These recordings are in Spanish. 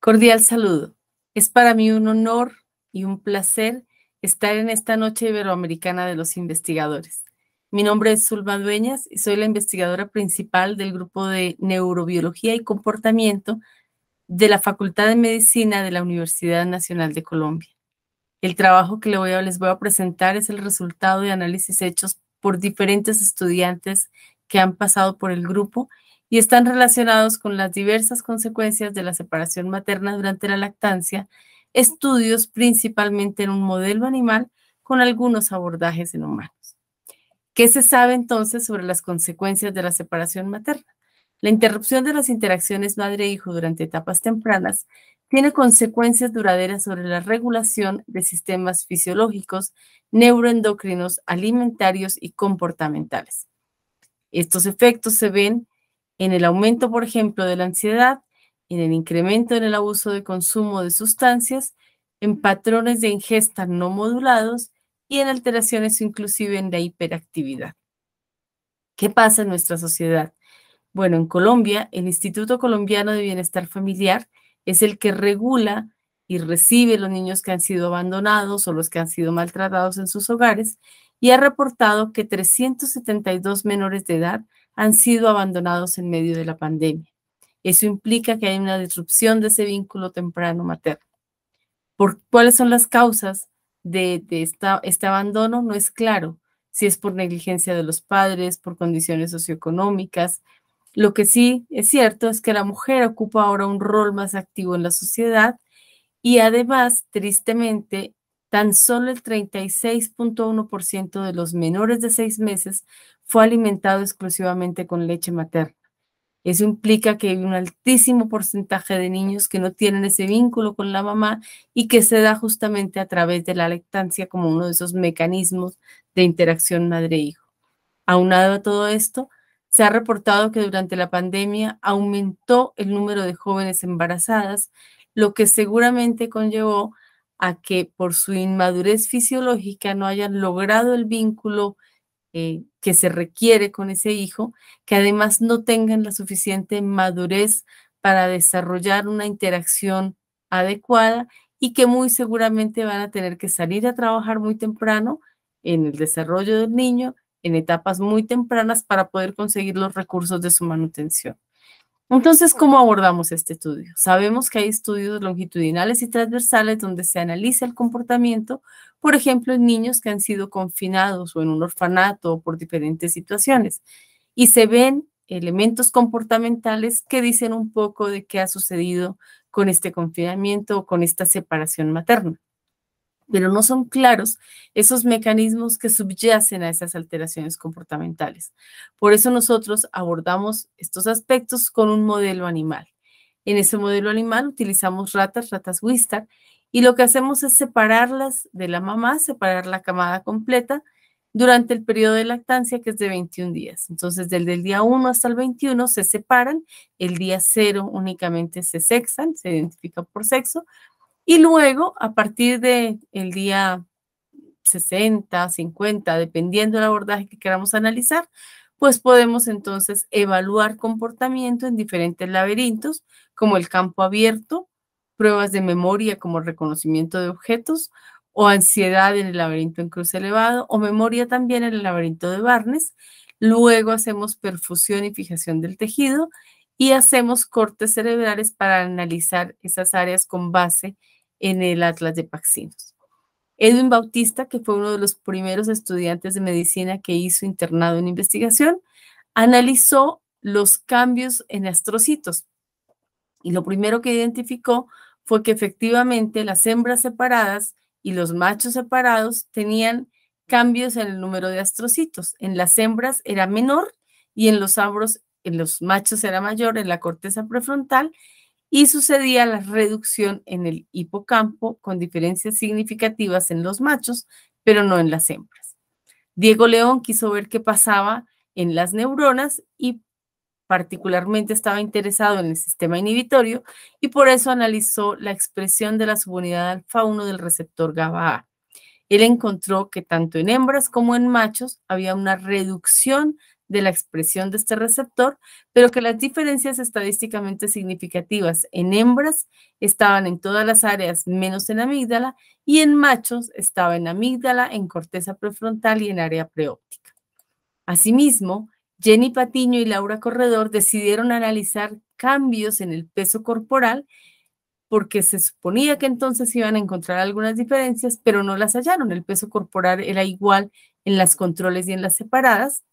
Cordial saludo. Es para mí un honor y un placer estar en esta noche iberoamericana de los investigadores. Mi nombre es Zulma Dueñas y soy la investigadora principal del grupo de Neurobiología y Comportamiento de la Facultad de Medicina de la Universidad Nacional de Colombia. El trabajo que les voy a presentar es el resultado de análisis hechos por diferentes estudiantes que han pasado por el grupo y están relacionados con las diversas consecuencias de la separación materna durante la lactancia, estudios principalmente en un modelo animal con algunos abordajes en humanos. ¿Qué se sabe entonces sobre las consecuencias de la separación materna? La interrupción de las interacciones madre-hijo durante etapas tempranas tiene consecuencias duraderas sobre la regulación de sistemas fisiológicos, neuroendocrinos, alimentarios y comportamentales. Estos efectos se ven en el aumento, por ejemplo, de la ansiedad, en el incremento en el abuso de consumo de sustancias, en patrones de ingesta no modulados y en alteraciones inclusive en la hiperactividad. ¿Qué pasa en nuestra sociedad? Bueno, en Colombia, el Instituto Colombiano de Bienestar Familiar es el que regula y recibe los niños que han sido abandonados o los que han sido maltratados en sus hogares y ha reportado que 372 menores de edad han sido abandonados en medio de la pandemia. Eso implica que hay una disrupción de ese vínculo temprano materno. ¿Cuáles son las causas de este abandono? No es claro si es por negligencia de los padres, por condiciones socioeconómicas. Lo que sí es cierto es que la mujer ocupa ahora un rol más activo en la sociedad y además, tristemente, tan solo el 36.1% de los menores de 6 meses fue alimentado exclusivamente con leche materna. Eso implica que hay un altísimo porcentaje de niños que no tienen ese vínculo con la mamá y que se da justamente a través de la lactancia como uno de esos mecanismos de interacción madre-hijo. Aunado a todo esto, se ha reportado que durante la pandemia aumentó el número de jóvenes embarazadas, lo que seguramente conllevó a que por su inmadurez fisiológica no hayan logrado el vínculo que se requiere con ese hijo, que además no tengan la suficiente madurez para desarrollar una interacción adecuada y que muy seguramente van a tener que salir a trabajar muy temprano en el desarrollo del niño, en etapas muy tempranas para poder conseguir los recursos de su manutención. Entonces, ¿cómo abordamos este estudio? Sabemos que hay estudios longitudinales y transversales donde se analiza el comportamiento, por ejemplo, en niños que han sido confinados o en un orfanato o por diferentes situaciones, y se ven elementos comportamentales que dicen un poco de qué ha sucedido con este confinamiento o con esta separación materna. Pero no son claros esos mecanismos que subyacen a esas alteraciones comportamentales. Por eso nosotros abordamos estos aspectos con un modelo animal. En ese modelo animal utilizamos ratas Wistar, y lo que hacemos es separarlas de la mamá, separar la camada completa durante el periodo de lactancia, que es de 21 días. Entonces, desde el día 1 hasta el 21 se separan, el día 0 únicamente se sexan, se identifican por sexo, y luego, a partir del día 60, 50, dependiendo del abordaje que queramos analizar, pues podemos entonces evaluar comportamiento en diferentes laberintos, como el campo abierto, pruebas de memoria como reconocimiento de objetos, o ansiedad en el laberinto en cruce elevado, o memoria también en el laberinto de Barnes. Luego hacemos perfusión y fijación del tejido y hacemos cortes cerebrales para analizar esas áreas con base en el Atlas de Paxinos. Edwin Bautista, que fue uno de los primeros estudiantes de medicina que hizo internado en investigación, analizó los cambios en astrocitos. Y lo primero que identificó fue que efectivamente las hembras separadas y los machos separados tenían cambios en el número de astrocitos. En las hembras era menor y en los machos era mayor en la corteza prefrontal, y sucedía la reducción en el hipocampo con diferencias significativas en los machos, pero no en las hembras. Diego León quiso ver qué pasaba en las neuronas y particularmente estaba interesado en el sistema inhibitorio y por eso analizó la expresión de la subunidad alfa 1 del receptor GABA-A. Él encontró que tanto en hembras como en machos había una reducción de la expresión de este receptor, pero que las diferencias estadísticamente significativas en hembras estaban en todas las áreas menos en amígdala y en machos estaba en amígdala, en corteza prefrontal y en área preóptica. Asimismo, Jenny Patiño y Laura Corredor decidieron analizar cambios en el peso corporal porque se suponía que entonces iban a encontrar algunas diferencias, pero no las hallaron. El peso corporal era igual en las controles y en las separadas,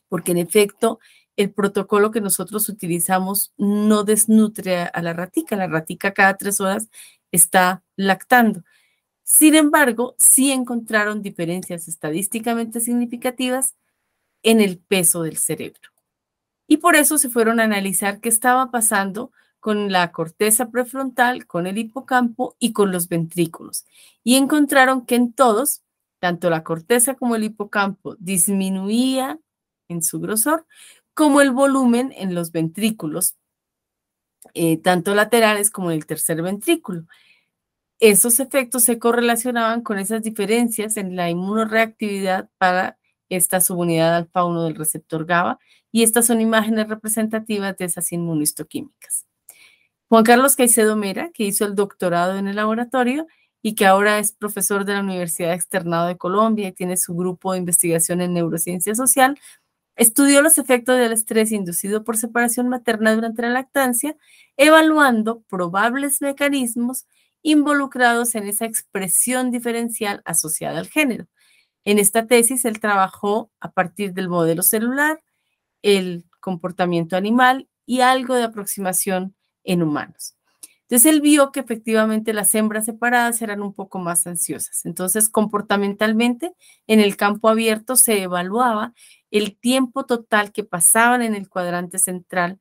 porque en efecto el protocolo que nosotros utilizamos no desnutre a la ratica. La ratica cada 3 horas está lactando. Sin embargo, sí encontraron diferencias estadísticamente significativas en el peso del cerebro. Y por eso se fueron a analizar qué estaba pasando con la corteza prefrontal, con el hipocampo y con los ventrículos. Y encontraron que en todos, tanto la corteza como el hipocampo disminuía en su grosor, como el volumen en los ventrículos, tanto laterales como en el tercer ventrículo. Esos efectos se correlacionaban con esas diferencias en la inmunoreactividad para esta subunidad alfa-1 del receptor GABA, y estas son imágenes representativas de esas inmunistoquímicas. Juan Carlos Caicedo Mera, que hizo el doctorado en el laboratorio y que ahora es profesor de la Universidad Externado de Colombia y tiene su grupo de investigación en neurociencia social, estudió los efectos del estrés inducido por separación materna durante la lactancia, evaluando probables mecanismos involucrados en esa expresión diferencial asociada al género. En esta tesis, él trabajó a partir del modelo celular, el comportamiento animal y algo de aproximación en humanos. Entonces, él vio que efectivamente las hembras separadas eran un poco más ansiosas. Entonces, comportamentalmente, en el campo abierto se evaluaba el tiempo total que pasaban en el cuadrante central,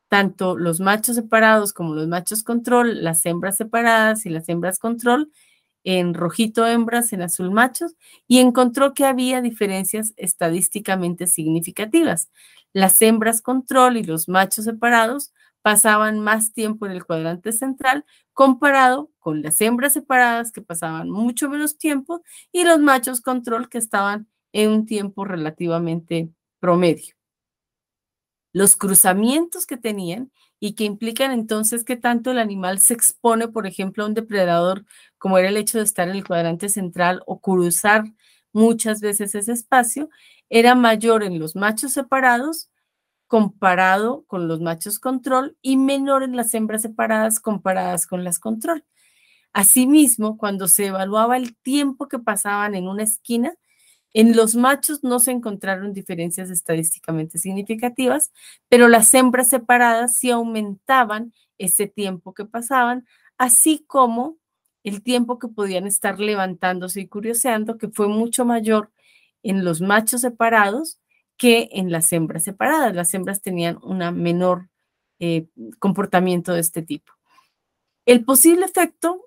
tanto los machos separados como los machos control, las hembras separadas y las hembras control, en rojito hembras, en azul machos, y encontró que había diferencias estadísticamente significativas. Las hembras control y los machos separados pasaban más tiempo en el cuadrante central comparado con las hembras separadas que pasaban mucho menos tiempo y los machos control que estaban en un tiempo relativamente promedio. Los cruzamientos que tenían y que implican entonces que tanto el animal se expone, por ejemplo, a un depredador, como era el hecho de estar en el cuadrante central o cruzar muchas veces ese espacio, era mayor en los machos separados comparado con los machos control y menor en las hembras separadas comparadas con las control. Asimismo, cuando se evaluaba el tiempo que pasaban en una esquina, en los machos no se encontraron diferencias estadísticamente significativas, pero las hembras separadas sí aumentaban ese tiempo que pasaban, así como el tiempo que podían estar levantándose y curioseando, que fue mucho mayor en los machos separados que en las hembras separadas. Las hembras tenían una menor comportamiento de este tipo. El posible efecto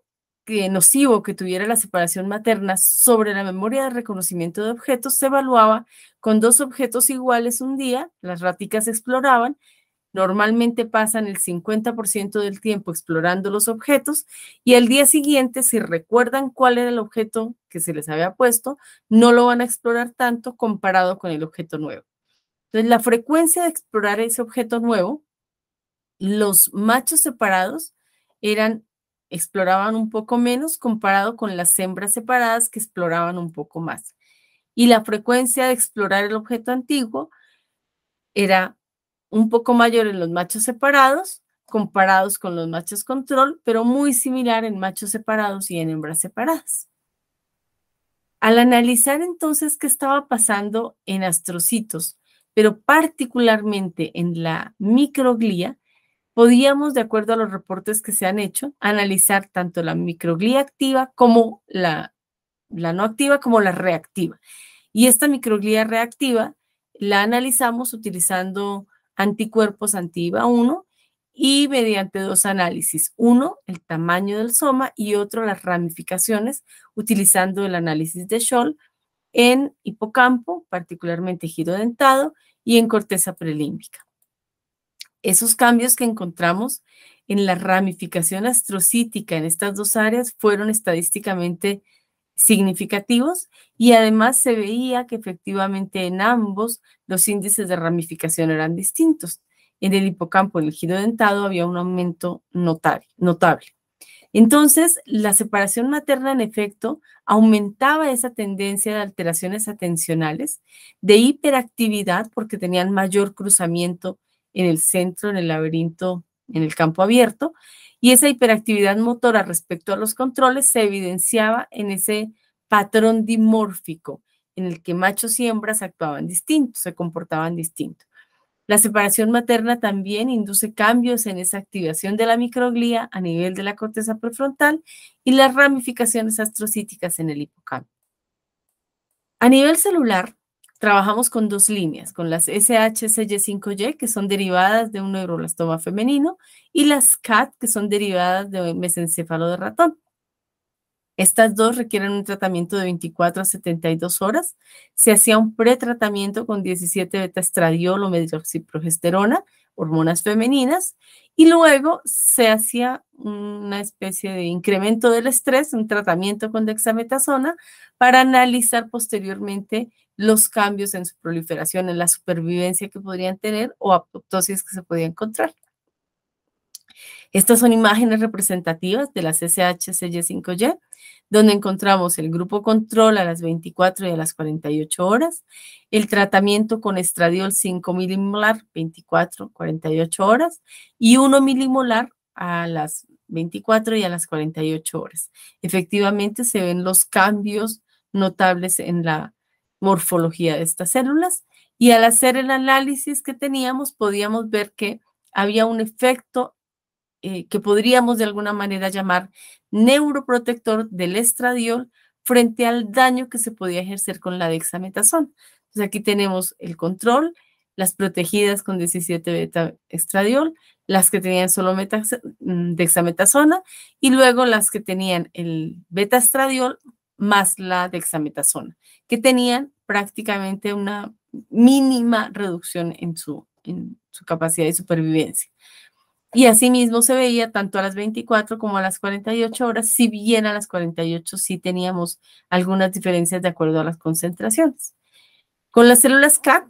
nocivo que tuviera la separación materna sobre la memoria de reconocimiento de objetos se evaluaba con 2 objetos iguales un día. Las raticas exploraban, normalmente pasan el 50% del tiempo explorando los objetos y al día siguiente, si recuerdan cuál era el objeto que se les había puesto, no lo van a explorar tanto comparado con el objeto nuevo. Entonces, la frecuencia de explorar ese objeto nuevo, los machos separados exploraban un poco menos comparado con las hembras separadas que exploraban un poco más. Y la frecuencia de explorar el objeto antiguo era un poco mayor en los machos separados comparados con los machos control, pero muy similar en machos separados y en hembras separadas. Al analizar entonces qué estaba pasando en astrocitos, pero particularmente en la microglía, podíamos, de acuerdo a los reportes que se han hecho, analizar tanto la microglía activa como la no activa como la reactiva. Y esta microglía reactiva la analizamos utilizando anticuerpos anti-IVA1 y mediante 2 análisis. Uno, el tamaño del soma y otro, las ramificaciones, utilizando el análisis de Scholl en hipocampo, particularmente giro dentado, y en corteza prelímbica. Esos cambios que encontramos en la ramificación astrocítica en estas 2 áreas fueron estadísticamente significativos y además se veía que efectivamente en ambos los índices de ramificación eran distintos. En el hipocampo, en el giro dentado, había un aumento notable. Entonces, la separación materna, en efecto, aumentaba esa tendencia de alteraciones atencionales, de hiperactividad, porque tenían mayor cruzamiento en el centro, en el laberinto, en el campo abierto, y esa hiperactividad motora respecto a los controles se evidenciaba en ese patrón dimórfico en el que machos y hembras actuaban distintos, se comportaban distintos. La separación materna también induce cambios en esa activación de la microglía a nivel de la corteza prefrontal y las ramificaciones astrocíticas en el hipocampo. A nivel celular, trabajamos con dos líneas, con las SHCY5Y, que son derivadas de un neuroblastoma femenino, y las CAT, que son derivadas de un mesencéfalo de ratón. Estas dos requieren un tratamiento de 24 a 72 horas. Se hacía un pretratamiento con 17 beta-estradiol o medroxiprogesterona, hormonas femeninas, y luego se hacía una especie de incremento del estrés, un tratamiento con dexametasona, para analizar posteriormente los cambios en su proliferación, en la supervivencia que podrían tener o apoptosis que se podía encontrar. Estas son imágenes representativas de las SHCY5Y, donde encontramos el grupo control a las 24 y a las 48 horas, el tratamiento con estradiol 5 milimolar 24, 48 horas y 1 milimolar a las 24 y a las 48 horas. Efectivamente, se ven los cambios notables en la morfología de estas células y al hacer el análisis que teníamos, podíamos ver que había un efecto que podríamos de alguna manera llamar neuroprotector del estradiol frente al daño que se podía ejercer con la dexametasona. Entonces aquí tenemos el control, las protegidas con 17 beta estradiol, las que tenían solo dexametasona y luego las que tenían el beta estradiol más la dexametasona, que tenían prácticamente una mínima reducción en su capacidad de supervivencia. Y asimismo se veía tanto a las 24 como a las 48 horas, si bien a las 48 sí teníamos algunas diferencias de acuerdo a las concentraciones. Con las células CAT,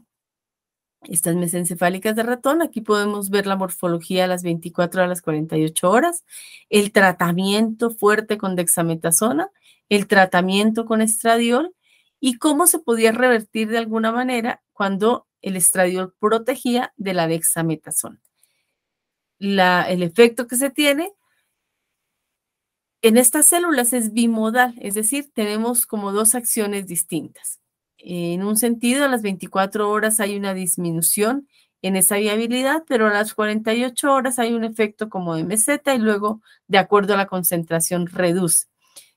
estas mesencefálicas de ratón, aquí podemos ver la morfología a las 24 a las 48 horas, el tratamiento fuerte con dexametasona, el tratamiento con estradiol y cómo se podía revertir de alguna manera cuando el estradiol protegía de la dexametasona. El efecto que se tiene en estas células es bimodal, es decir, tenemos como dos acciones distintas. En un sentido, a las 24 horas hay una disminución en esa viabilidad, pero a las 48 horas hay un efecto como de meseta y luego, de acuerdo a la concentración, reduce.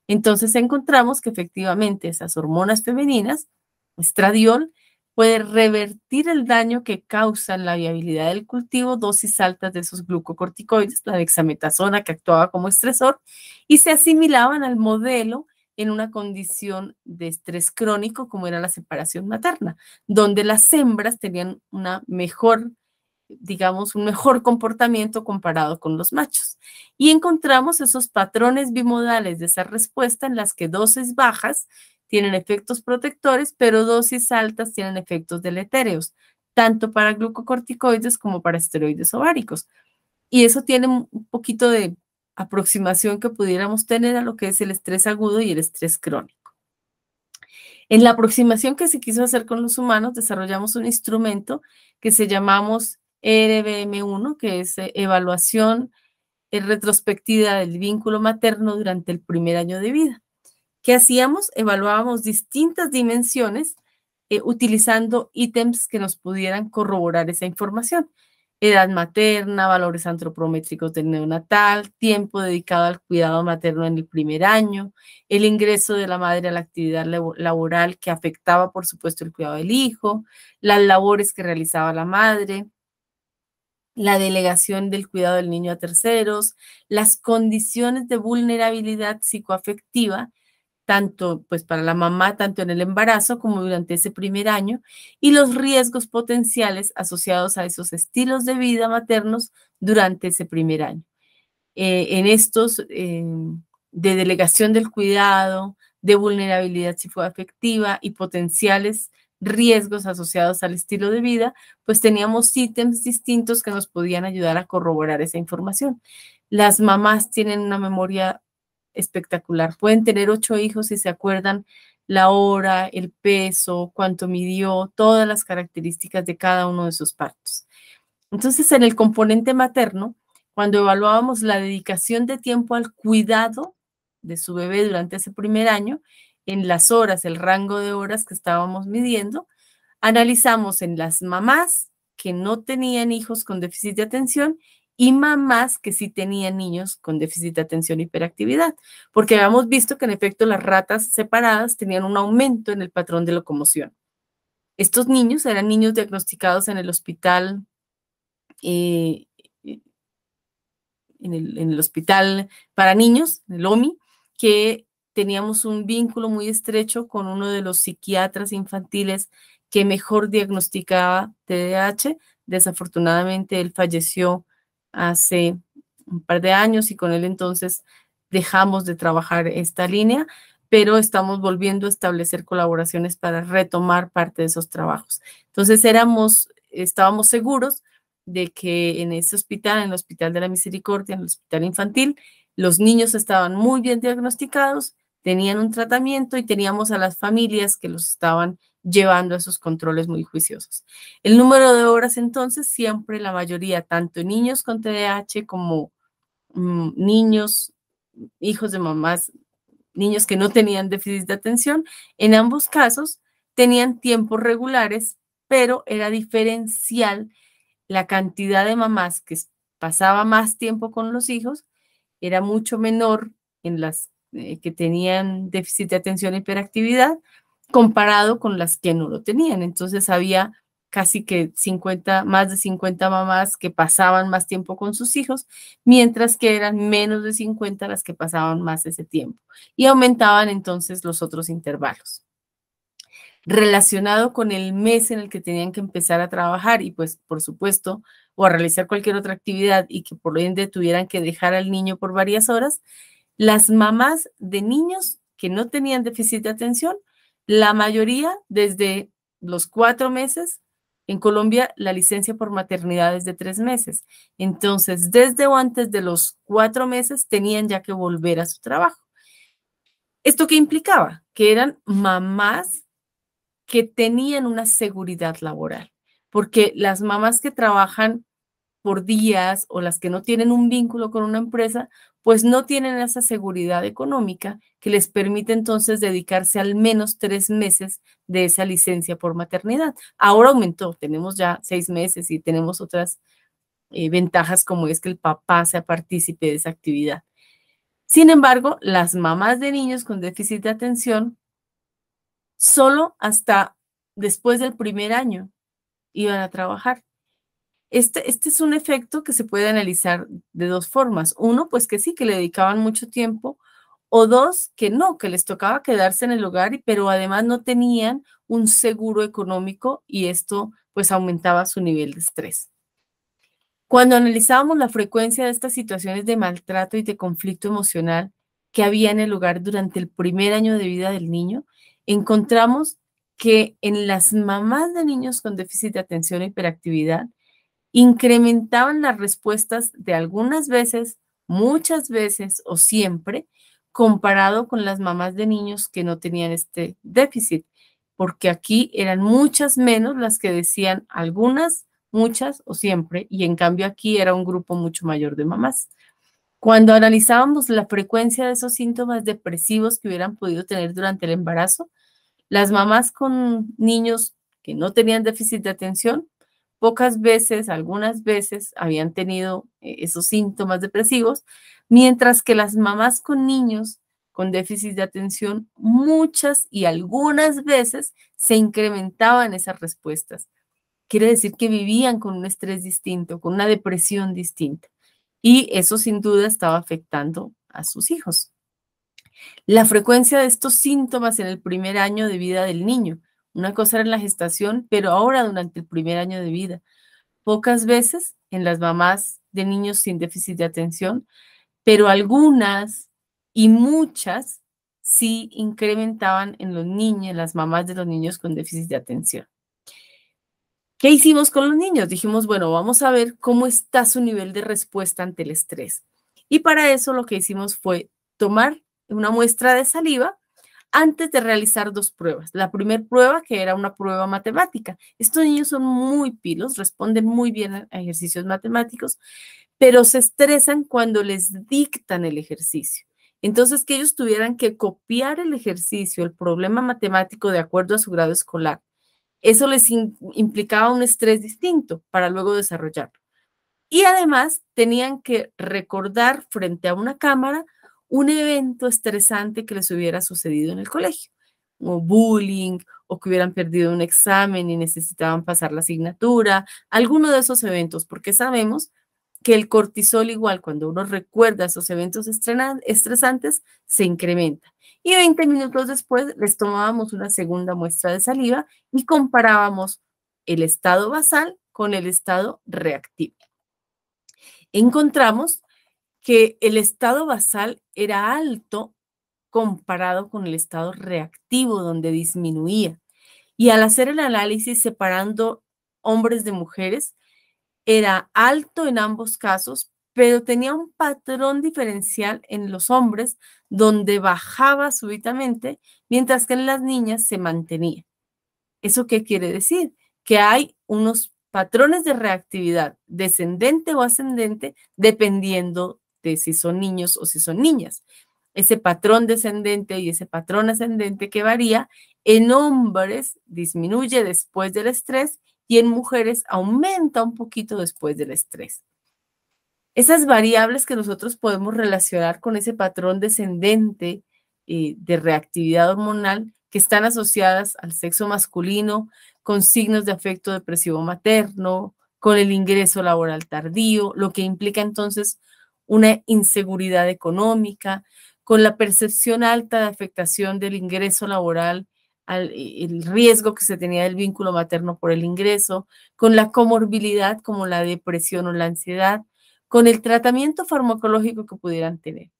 Entonces encontramos que efectivamente esas hormonas femeninas, estradiol, puede revertir el daño que causan la viabilidad del cultivo, dosis altas de esos glucocorticoides, la dexametasona que actuaba como estresor, y se asimilaban al modelo en una condición de estrés crónico como era la separación materna, donde las hembras tenían una mejor, digamos, un mejor comportamiento comparado con los machos. Y encontramos esos patrones bimodales de esa respuesta en las que dosis bajas tienen efectos protectores, pero dosis altas tienen efectos deletéreos, tanto para glucocorticoides como para esteroides ováricos. Y eso tiene un poquito de aproximación que pudiéramos tener a lo que es el estrés agudo y el estrés crónico. En la aproximación que se quiso hacer con los humanos, desarrollamos un instrumento que se llamamos ERBM1, que es evaluación retrospectiva del vínculo materno durante el primer año de vida. ¿Qué hacíamos? Evaluábamos distintas dimensiones utilizando ítems que nos pudieran corroborar esa información. Edad materna, valores antropométricos del neonatal, tiempo dedicado al cuidado materno en el primer año, el ingreso de la madre a la actividad laboral que afectaba, por supuesto, el cuidado del hijo, las labores que realizaba la madre, la delegación del cuidado del niño a terceros, las condiciones de vulnerabilidad psicoafectiva, tanto pues para la mamá, tanto en el embarazo como durante ese primer año, y los riesgos potenciales asociados a esos estilos de vida maternos durante ese primer año. En estos de delegación del cuidado, de vulnerabilidad psicoafectiva y potenciales riesgos asociados al estilo de vida, pues teníamos ítems distintos que nos podían ayudar a corroborar esa información. Las mamás tienen una memoria espectacular. Pueden tener 8 hijos y se acuerdan la hora, el peso, cuánto midió, todas las características de cada uno de sus partos. Entonces, en el componente materno, cuando evaluábamos la dedicación de tiempo al cuidado de su bebé durante ese primer año, en las horas, el rango de horas que estábamos midiendo, analizamos en las mamás que no tenían hijos con déficit de atención y mamás que sí tenían niños con déficit de atención e hiperactividad, porque habíamos visto que en efecto las ratas separadas tenían un aumento en el patrón de locomoción. Estos niños eran niños diagnosticados en el hospital, en el hospital para niños, el OMI, que teníamos un vínculo muy estrecho con uno de los psiquiatras infantiles que mejor diagnosticaba TDAH. Desafortunadamente, él falleció hace un par de años y con él entonces dejamos de trabajar esta línea, pero estamos volviendo a establecer colaboraciones para retomar parte de esos trabajos. Entonces estábamos seguros de que en ese hospital, en el Hospital de la Misericordia, en el hospital infantil, los niños estaban muy bien diagnosticados, tenían un tratamiento y teníamos a las familias que los estaban llevando a esos controles muy juiciosos. El número de horas entonces, siempre la mayoría, tanto niños con TDAH como niños, hijos de mamás, niños que no tenían déficit de atención, en ambos casos tenían tiempos regulares, pero era diferencial la cantidad de mamás que pasaba más tiempo con los hijos era mucho menor en las que tenían déficit de atención e hiperactividad comparado con las que no lo tenían. Entonces había casi que 50, más de 50 mamás que pasaban más tiempo con sus hijos, mientras que eran menos de 50 las que pasaban más ese tiempo. Y aumentaban entonces los otros intervalos relacionado con el mes en el que tenían que empezar a trabajar y pues por supuesto o a realizar cualquier otra actividad y que por ende tuvieran que dejar al niño por varias horas, las mamás de niños que no tenían déficit de atención, la mayoría desde los 4 meses, en Colombia la licencia por maternidad es de 3 meses, entonces desde o antes de los 4 meses tenían ya que volver a su trabajo. ¿Esto qué implicaba? Que eran mamás que tenían una seguridad laboral, porque las mamás que trabajan por días o las que no tienen un vínculo con una empresa, pues no tienen esa seguridad económica que les permite entonces dedicarse al menos 3 meses de esa licencia por maternidad. Ahora aumentó, tenemos ya 6 meses y tenemos otras ventajas como es que el papá sea partícipe de esa actividad. Sin embargo, las mamás de niños con déficit de atención solo hasta después del primer año iban a trabajar. Este es un efecto que se puede analizar de 2 formas. Uno, pues que sí, que le dedicaban mucho tiempo, o 2, que no, que les tocaba quedarse en el hogar, pero además no tenían un seguro económico y esto pues aumentaba su nivel de estrés. Cuando analizábamos la frecuencia de estas situaciones de maltrato y de conflicto emocional que había en el hogar durante el primer año de vida del niño, encontramos que en las mamás de niños con déficit de atención e hiperactividad incrementaban las respuestas de algunas veces, muchas veces o siempre, comparado con las mamás de niños que no tenían este déficit, porque aquí eran muchas menos las que decían algunas, muchas o siempre, y en cambio aquí era un grupo mucho mayor de mamás. Cuando analizábamos la frecuencia de esos síntomas depresivos que hubieran podido tener durante el embarazo, las mamás con niños que no tenían déficit de atención, pocas veces, algunas veces habían tenido esos síntomas depresivos, mientras que las mamás con niños con déficit de atención, muchas y algunas veces se incrementaban esas respuestas. Quiere decir que vivían con un estrés distinto, con una depresión distinta. Y eso sin duda estaba afectando a sus hijos. La frecuencia de estos síntomas en el primer año de vida del niño. Una cosa era en la gestación, pero ahora durante el primer año de vida. Pocas veces en las mamás de niños sin déficit de atención, pero algunas y muchas sí incrementaban en los niños, en las mamás de los niños con déficit de atención. ¿Qué hicimos con los niños? Dijimos, bueno, vamos a ver cómo está su nivel de respuesta ante el estrés. Y para eso lo que hicimos fue tomar una muestra de saliva antes de realizar dos pruebas. La primera prueba, que era una prueba matemática. Estos niños son muy pilos, responden muy bien a ejercicios matemáticos, pero se estresan cuando les dictan el ejercicio. Entonces, que ellos tuvieran que copiar el ejercicio, el problema matemático de acuerdo a su grado escolar. Eso les implicaba un estrés distinto para luego desarrollarlo. Y además tenían que recordar frente a una cámara un evento estresante que les hubiera sucedido en el colegio, o bullying, o que hubieran perdido un examen y necesitaban pasar la asignatura, alguno de esos eventos, porque sabemos que el cortisol igual cuando uno recuerda esos eventos estresantes se incrementa. Y 20 minutos después les tomábamos una segunda muestra de saliva y comparábamos el estado basal con el estado reactivo. Encontramos que el estado basal era alto comparado con el estado reactivo, donde disminuía. Y al hacer el análisis separando hombres de mujeres, era alto en ambos casos, pero tenía un patrón diferencial en los hombres, donde bajaba súbitamente, mientras que en las niñas se mantenía. ¿Eso qué quiere decir? Que hay unos patrones de reactividad descendente o ascendente dependiendo de si son niños o si son niñas. Ese patrón descendente y ese patrón ascendente que varía en hombres disminuye después del estrés y en mujeres aumenta un poquito después del estrés. Esas variables que nosotros podemos relacionar con ese patrón descendente de reactividad hormonal que están asociadas al sexo masculino, con signos de afecto depresivo materno, con el ingreso laboral tardío, lo que implica entonces una inseguridad económica, con la percepción alta de afectación del ingreso laboral, el riesgo que se tenía del vínculo materno por el ingreso, con la comorbilidad como la depresión o la ansiedad, con el tratamiento farmacológico que pudieran tener.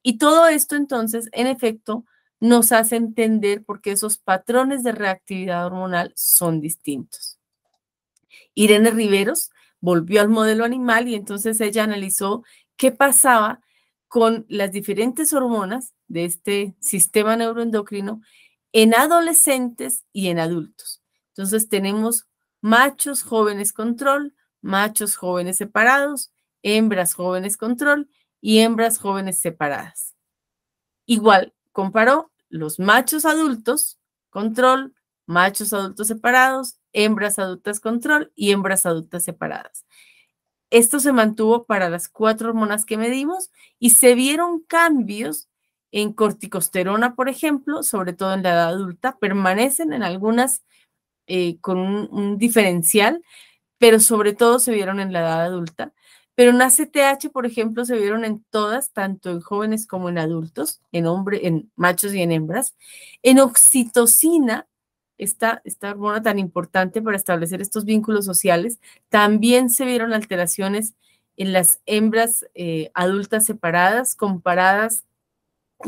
Y todo esto entonces, en efecto, nos hace entender por qué esos patrones de reactividad hormonal son distintos. Irene Riveros volvió al modelo animal y entonces ella analizó qué pasaba con las diferentes hormonas de este sistema neuroendocrino en adolescentes y en adultos. Entonces tenemos machos jóvenes control, machos jóvenes separados, hembras jóvenes control y hembras jóvenes separadas. Igual, comparó los machos adultos, control, machos adultos separados, hembras adultas control y hembras adultas separadas. Esto se mantuvo para las 4 hormonas que medimos y se vieron cambios en corticosterona, por ejemplo, sobre todo en la edad adulta, permanecen en algunas con un diferencial, pero sobre todo se vieron en la edad adulta. Pero en ACTH, por ejemplo, se vieron en todas, tanto en jóvenes como en adultos, en machos y en hembras. En oxitocina, esta hormona tan importante para establecer estos vínculos sociales, también se vieron alteraciones en las hembras adultas separadas comparadas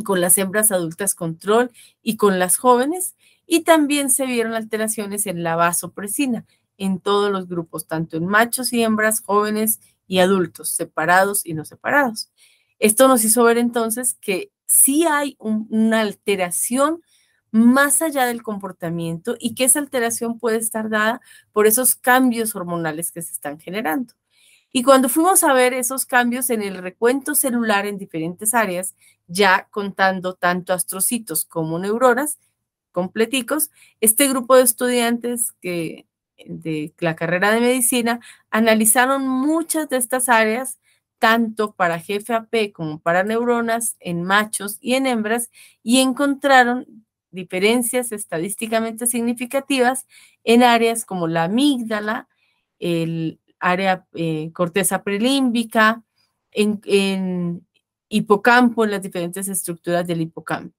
con las hembras adultas control y con las jóvenes, y también se vieron alteraciones en la vasopresina en todos los grupos, tanto en machos y hembras, jóvenes y adultos, separados y no separados. Esto nos hizo ver entonces que sí hay una alteración más allá del comportamiento y que esa alteración puede estar dada por esos cambios hormonales que se están generando. Y cuando fuimos a ver esos cambios en el recuento celular en diferentes áreas, ya contando tanto astrocitos como neuronas completicos, este grupo de estudiantes de la carrera de medicina analizaron muchas de estas áreas, tanto para GFAP como para neuronas en machos y en hembras, y encontraron diferencias estadísticamente significativas en áreas como la amígdala, el área corteza prelímbica, en hipocampo, en las diferentes estructuras del hipocampo.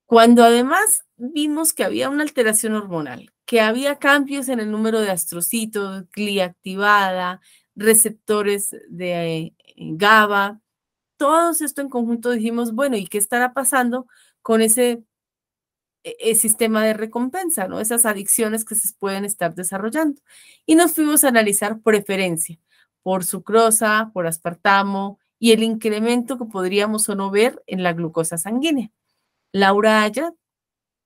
Cuando además vimos que había una alteración hormonal, que había cambios en el número de astrocitos, glia activada, receptores de GABA, todos esto en conjunto dijimos, bueno, ¿y qué estará pasando con ese sistema de recompensa, ¿no? Esas adicciones que se pueden estar desarrollando. Y nos fuimos a analizar preferencia por sucrosa, por aspartamo y el incremento que podríamos o no ver en la glucosa sanguínea. Laura Haya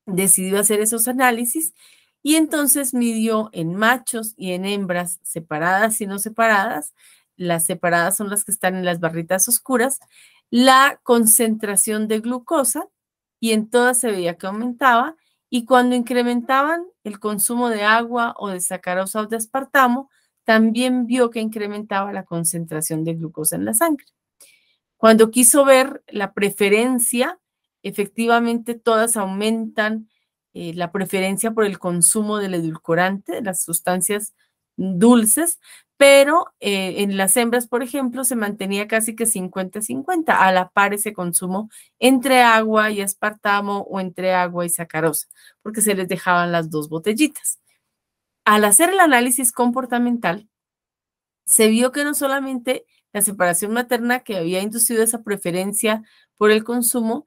decidió hacer esos análisis y entonces midió en machos y en hembras separadas y no separadas. Las separadas son las que están en las barritas oscuras, la concentración de glucosa, y en todas se veía que aumentaba, y cuando incrementaban el consumo de agua o de sacarosa o de aspartamo, también vio que incrementaba la concentración de glucosa en la sangre. Cuando quiso ver la preferencia, efectivamente todas aumentan la preferencia por el consumo del edulcorante, de las sustancias dulces, pero en las hembras, por ejemplo, se mantenía casi que 50-50, a la par ese consumo entre agua y aspartamo o entre agua y sacarosa, porque se les dejaban las dos botellitas. Al hacer el análisis comportamental, se vio que no solamente la separación materna que había inducido esa preferencia por el consumo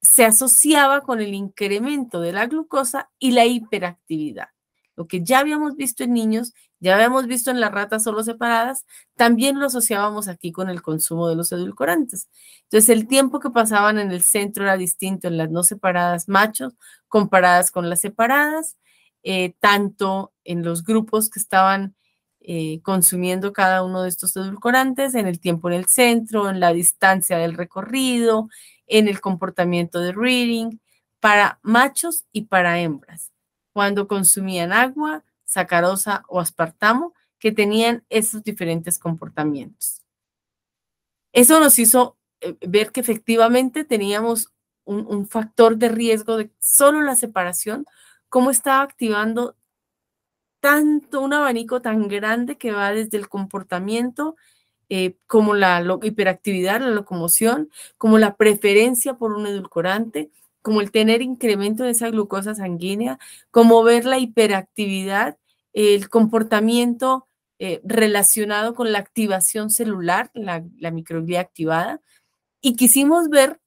se asociaba con el incremento de la glucosa y la hiperactividad. Lo que ya habíamos visto en niños, ya habíamos visto en las ratas solo separadas, también lo asociábamos aquí con el consumo de los edulcorantes. Entonces, el tiempo que pasaban en el centro era distinto en las no separadas machos comparadas con las separadas, tanto en los grupos que estaban consumiendo cada uno de estos edulcorantes, en el tiempo en el centro, en la distancia del recorrido, en el comportamiento de reading, para machos y para hembras, cuando consumían agua, sacarosa o aspartamo, que tenían esos diferentes comportamientos. Eso nos hizo ver que efectivamente teníamos un factor de riesgo de solo la separación, cómo estaba activando tanto un abanico tan grande que va desde el comportamiento, como la hiperactividad, la locomoción, como la preferencia por un edulcorante, como el tener incremento en esa glucosa sanguínea, como ver la hiperactividad, el comportamiento relacionado con la activación celular, la microglía activada. Y quisimos ver,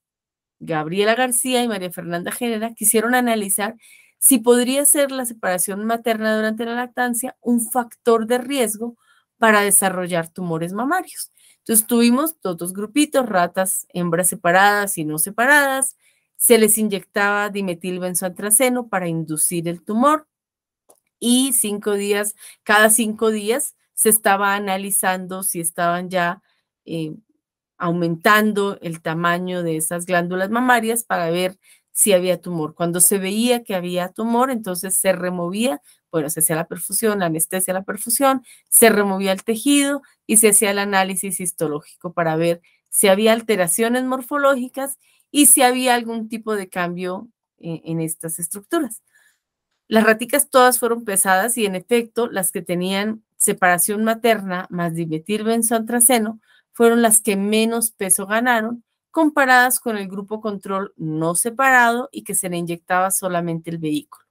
Gabriela García y María Fernanda Genera quisieron analizar si podría ser la separación materna durante la lactancia un factor de riesgo para desarrollar tumores mamarios. Entonces tuvimos dos grupitos, ratas, hembras separadas y no separadas. Se les inyectaba dimetilbenzoantraceno para inducir el tumor y cada 5 días se estaba analizando si estaban ya aumentando el tamaño de esas glándulas mamarias para ver si había tumor. Cuando se veía que había tumor, entonces se removía, bueno, se hacía la perfusión, la anestesia, la perfusión, se removía el tejido y se hacía el análisis histológico para ver si había alteraciones morfológicas y si había algún tipo de cambio en estas estructuras. Las raticas todas fueron pesadas y en efecto las que tenían separación materna más dimetilbenzoantraceno fueron las que menos peso ganaron comparadas con el grupo control no separado y que se le inyectaba solamente el vehículo.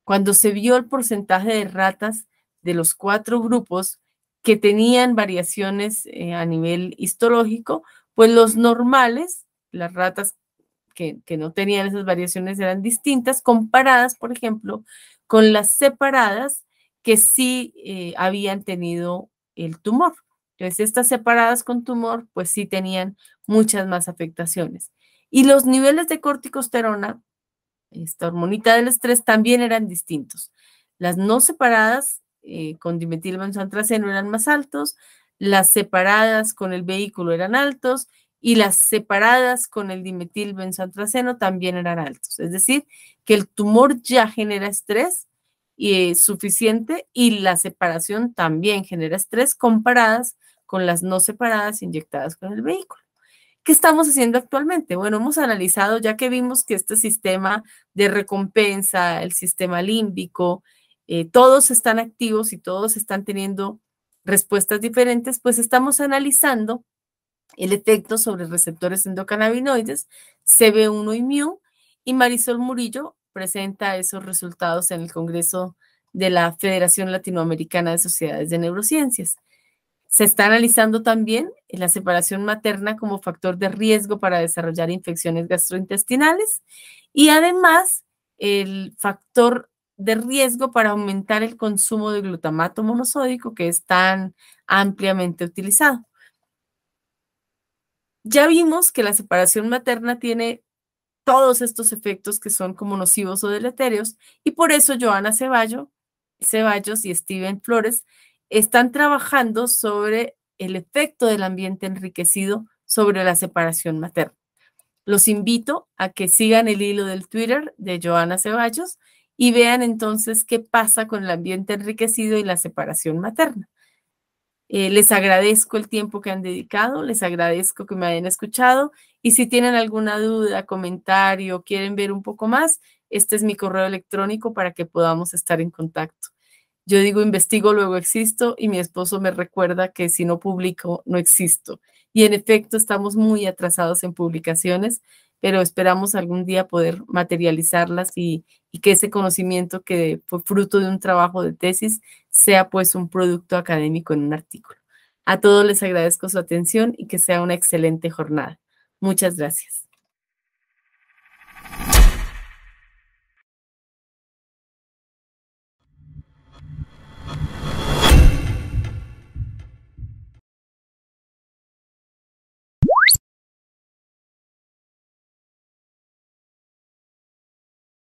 Cuando se vio el porcentaje de ratas de los 4 grupos que tenían variaciones a nivel histológico, pues los normales, las ratas que no tenían esas variaciones eran distintas, comparadas, por ejemplo, con las separadas que sí habían tenido el tumor. Entonces, estas separadas con tumor, pues sí tenían muchas más afectaciones. Y los niveles de corticosterona, esta hormonita del estrés, también eran distintos. Las no separadas con dimetilbenzoantraceno eran más altos, las separadas con el vehículo eran altos y las separadas con el dimetilbenzoantraceno también eran altos. Es decir, que el tumor ya genera estrés suficiente y la separación también genera estrés comparadas con las no separadas inyectadas con el vehículo. ¿Qué estamos haciendo actualmente? Bueno, hemos analizado, ya que vimos que este sistema de recompensa, el sistema límbico, todos están activos y todos están teniendo respuestas diferentes, pues estamos analizando el efecto sobre receptores endocannabinoides, CB1 y MIU, y Marisol Murillo presenta esos resultados en el Congreso de la Federación Latinoamericana de Sociedades de Neurociencias. Se está analizando también la separación materna como factor de riesgo para desarrollar infecciones gastrointestinales y además el factor de riesgo para aumentar el consumo de glutamato monosódico que es tan ampliamente utilizado. Ya vimos que la separación materna tiene todos estos efectos que son como nocivos o deleterios y por eso Joana Ceballos y Steven Flores están trabajando sobre el efecto del ambiente enriquecido sobre la separación materna. Los invito a que sigan el hilo del Twitter de Joana Ceballos y vean entonces qué pasa con el ambiente enriquecido y la separación materna. Les agradezco el tiempo que han dedicado, les agradezco que me hayan escuchado y si tienen alguna duda, comentario, quieren ver un poco más, este es mi correo electrónico para que podamos estar en contacto. Yo digo investigo, luego existo y mi esposo me recuerda que si no publico, no existo. Y en efecto, estamos muy atrasados en publicaciones, pero esperamos algún día poder materializarlas y que ese conocimiento que fue fruto de un trabajo de tesis sea pues un producto académico en un artículo. A todos les agradezco su atención y que sea una excelente jornada. Muchas gracias.